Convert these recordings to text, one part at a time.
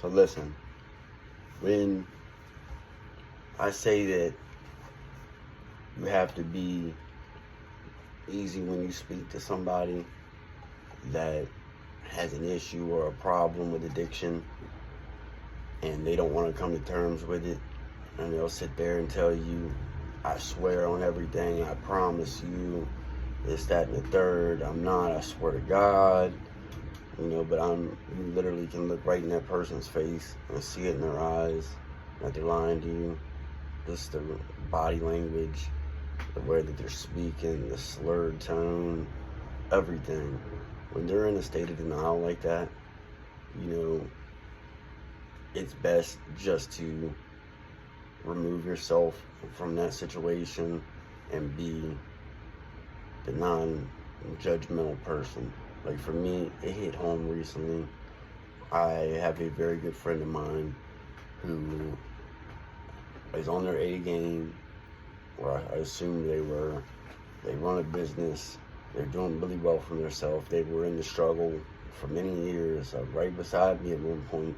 So listen, when I say that you have to be easy when you speak to somebody that has an issue or a problem with addiction and they don't want to come to terms with it, and they'll sit there and tell you, I swear on everything, I promise you, this, that, and the third, I'm not, I swear to God, but you literally can look right in that person's face and see it in their eyes that they're lying to you. Just the body language, the way that they're speaking, the slurred tone, everything. When they're in a state of denial like that, it's best just to remove yourself from that situation and be the non-judgmental person. Like for me, it hit home recently. I have a very good friend of mine who is on their A game, or I assume they run a business, they're doing really well for themselves. They were in the struggle for many years, right beside me at one point.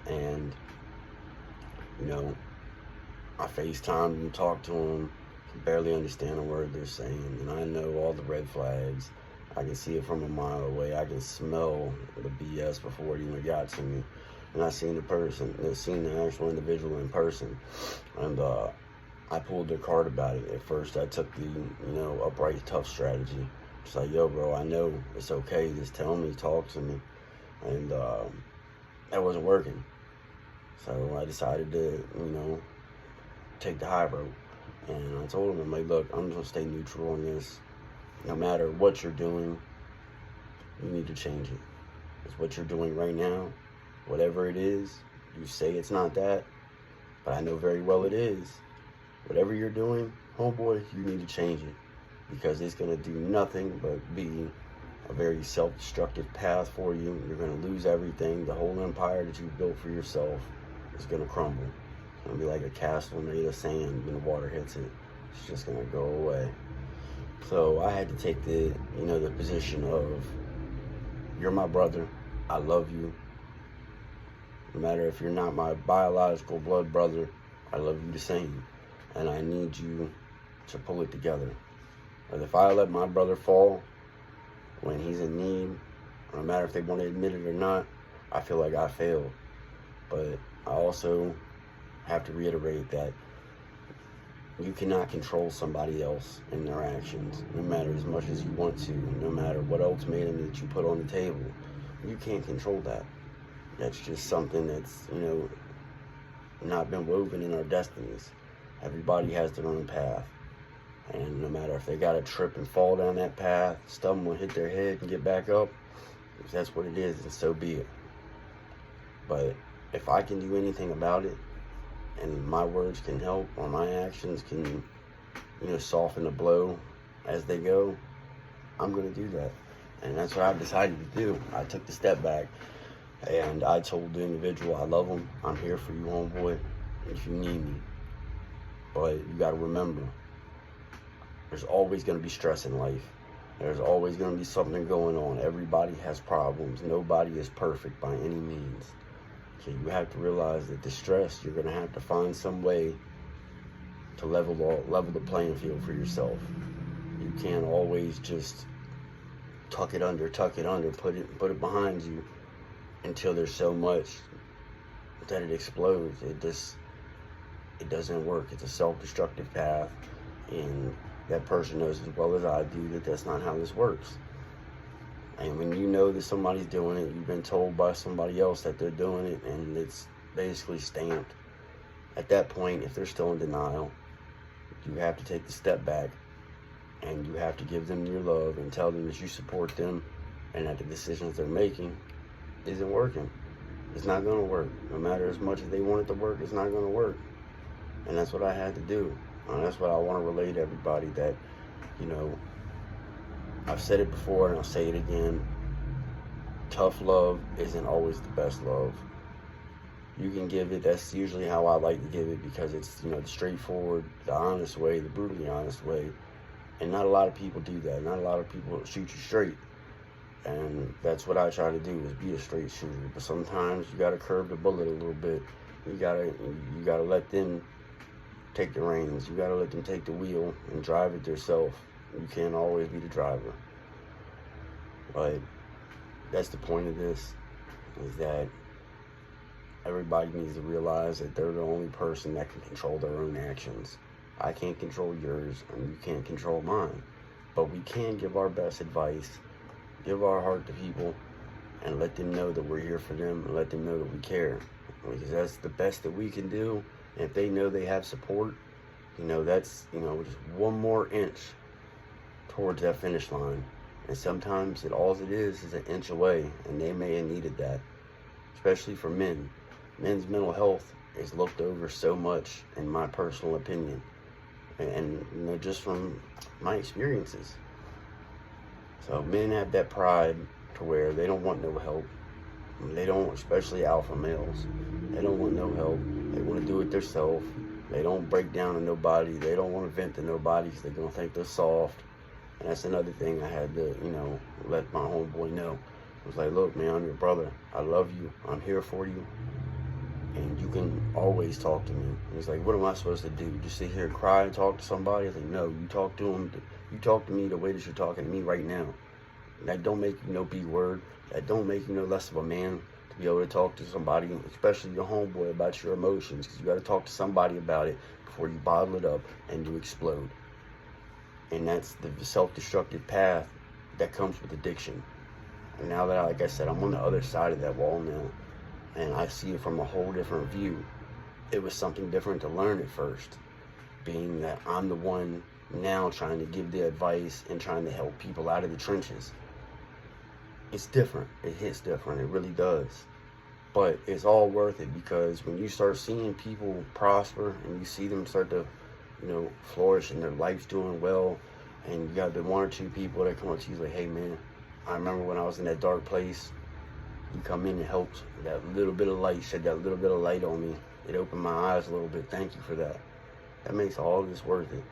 And, I FaceTimed and talked to them, can barely understand a word they're saying, and I know all the red flags. I can see it from a mile away. I can smell the BS before it even got to me. And I seen the actual individual in person. And I pulled their card about it. At first, I took the, upright, tough strategy. It's like, yo, bro, I know it's okay. Just tell me, talk to me. And that wasn't working. So I decided to, take the high road. And I told him, I'm like, look, I'm just going to stay neutral on this. No matter what you're doing, you need to change it. It's what you're doing right now. Whatever it is, you say it's not that, but I know very well it is. Whatever you're doing, homeboy, you need to change it, because it's going to do nothing but be a very self-destructive path for you. You're going to lose everything. The whole empire that you've built for yourself is going to crumble. It's going to be like a castle made of sand when the water hits it. It's just going to go away. So I had to take the position of, you're my brother. I love you. No matter if you're not my biological blood brother, I love you the same. And I need you to pull it together. But if I let my brother fall when he's in need, no matter if they want to admit it or not, I feel like I failed. But I also have to reiterate that you cannot control somebody else in their actions, no matter as much as you want to, no matter what ultimatum that you put on the table. You can't control that. That's just something that's, not been woven in our destinies. Everybody has their own path. And no matter if they got to trip and fall down that path, stumble and hit their head and get back up, if that's what it is, then so be it. But if I can do anything about it, and my words can help, or my actions can, soften the blow as they go, I'm going to do that. And that's what I decided to do. I took the step back, and I told the individual, I love him. I'm here for you, homeboy, if you need me. But you got to remember, there's always going to be stress in life. There's always going to be something going on. Everybody has problems. Nobody is perfect by any means. So you have to realize that the stress, you're going to have to find some way to level the playing field for yourself. You can't always just tuck it under, put it behind you until there's so much that it explodes. It doesn't work. It's a self-destructive path, and that person knows as well as I do that that's not how this works. And when you know that somebody's doing it, you've been told by somebody else that they're doing it, and it's basically stamped. At that point, if they're still in denial, you have to take the step back, and you have to give them your love and tell them that you support them, and that the decisions they're making isn't working. It's not going to work. No matter as much as they want it to work, it's not going to work. And that's what I had to do. And that's what I want to relay to everybody, that, I've said it before and I'll say it again. Tough love isn't always the best love. You can give it, that's usually how I like to give it, because it's, the straightforward, the honest way, the brutally honest way. And not a lot of people do that. Not a lot of people shoot you straight. And that's what I try to do, is be a straight shooter. But sometimes you gotta curb the bullet a little bit. You gotta let them take the reins. You gotta let them take the wheel and drive it themselves. You can't always be the driver. But that's the point of this, is that everybody needs to realize that they're the only person that can control their own actions. I can't control yours, and you can't control mine. But we can give our best advice, give our heart to people, and let them know that we're here for them, and let them know that we care. Because that's the best that we can do. And if they know they have support, that's, just one more inch towards that finish line. And sometimes all it is an inch away, and they may have needed that, especially for men. Men's mental health is looked over so much, in my personal opinion, and just from my experiences. So men have that pride to where they don't want no help. They don't, especially alpha males. They don't want no help. They want to do it themselves. They don't break down to nobody. They don't want to vent to nobody because they're going to think they're soft. And that's another thing I had to, let my homeboy know. I was like, look, man, I'm your brother. I love you. I'm here for you. And you can always talk to me. And he's like, what am I supposed to do? Just sit here and cry and talk to somebody? I was like, no, you talk to him. You talk to me the way that you're talking to me right now. That don't make you no B word. That don't make you no less of a man to be able to talk to somebody, especially your homeboy, about your emotions. Because you got to talk to somebody about it before you bottle it up and you explode. And that's the self-destructive path that comes with addiction. And now that, like I said, I'm on the other side of that wall now, and I see it from a whole different view. It was something different to learn at first, being that I'm the one now trying to give the advice and trying to help people out of the trenches. It's different. It hits different. It really does. But it's all worth it, because when you start seeing people prosper and you see them start to, flourish and their life's doing well, and you got the one or two people that come up to you like, hey man, I remember when I was in that dark place, you come in and helped. That little bit of light, shed that little bit of light on me. It opened my eyes a little bit. Thank you for that. That makes all this worth it.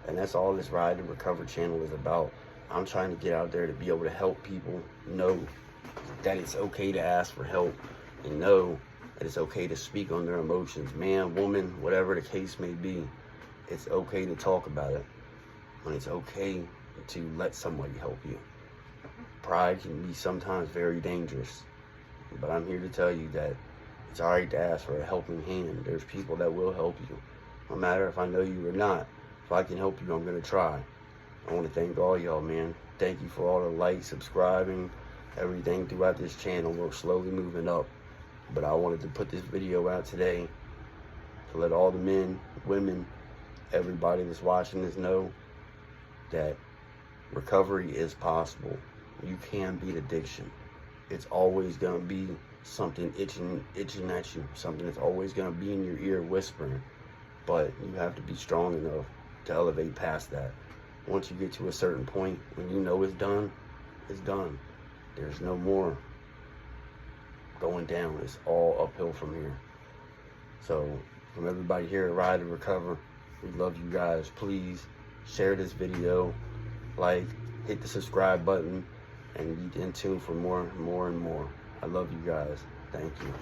And that's all this Ride to Recover channel is about. I'm trying to get out there to be able to help people know that it's okay to ask for help, and know that it's okay to speak on their emotions. Man, woman, whatever the case may be, it's okay to talk about it. And it's okay to let somebody help you. Pride can be sometimes very dangerous, but I'm here to tell you that it's all right to ask for a helping hand. There's people that will help you, no matter if I know you or not. If I can help you, I'm going to try. I want to thank all y'all, man. Thank you for all the likes, subscribing, everything throughout this channel. We're slowly moving up, but I wanted to put this video out today to let all the men, women, everybody that's watching this know that recovery is possible. You can beat addiction. It's always going to be something itching at you, something that's always going to be in your ear whispering, but you have to be strong enough to elevate past that. Once you get to a certain point, when you know it's done, it's done. There's no more going down. It's all uphill from here. So from everybody here at Ride to Recover, we love you guys. Please share this video, hit the subscribe button, and be in tune for more and more. I love you guys. Thank you.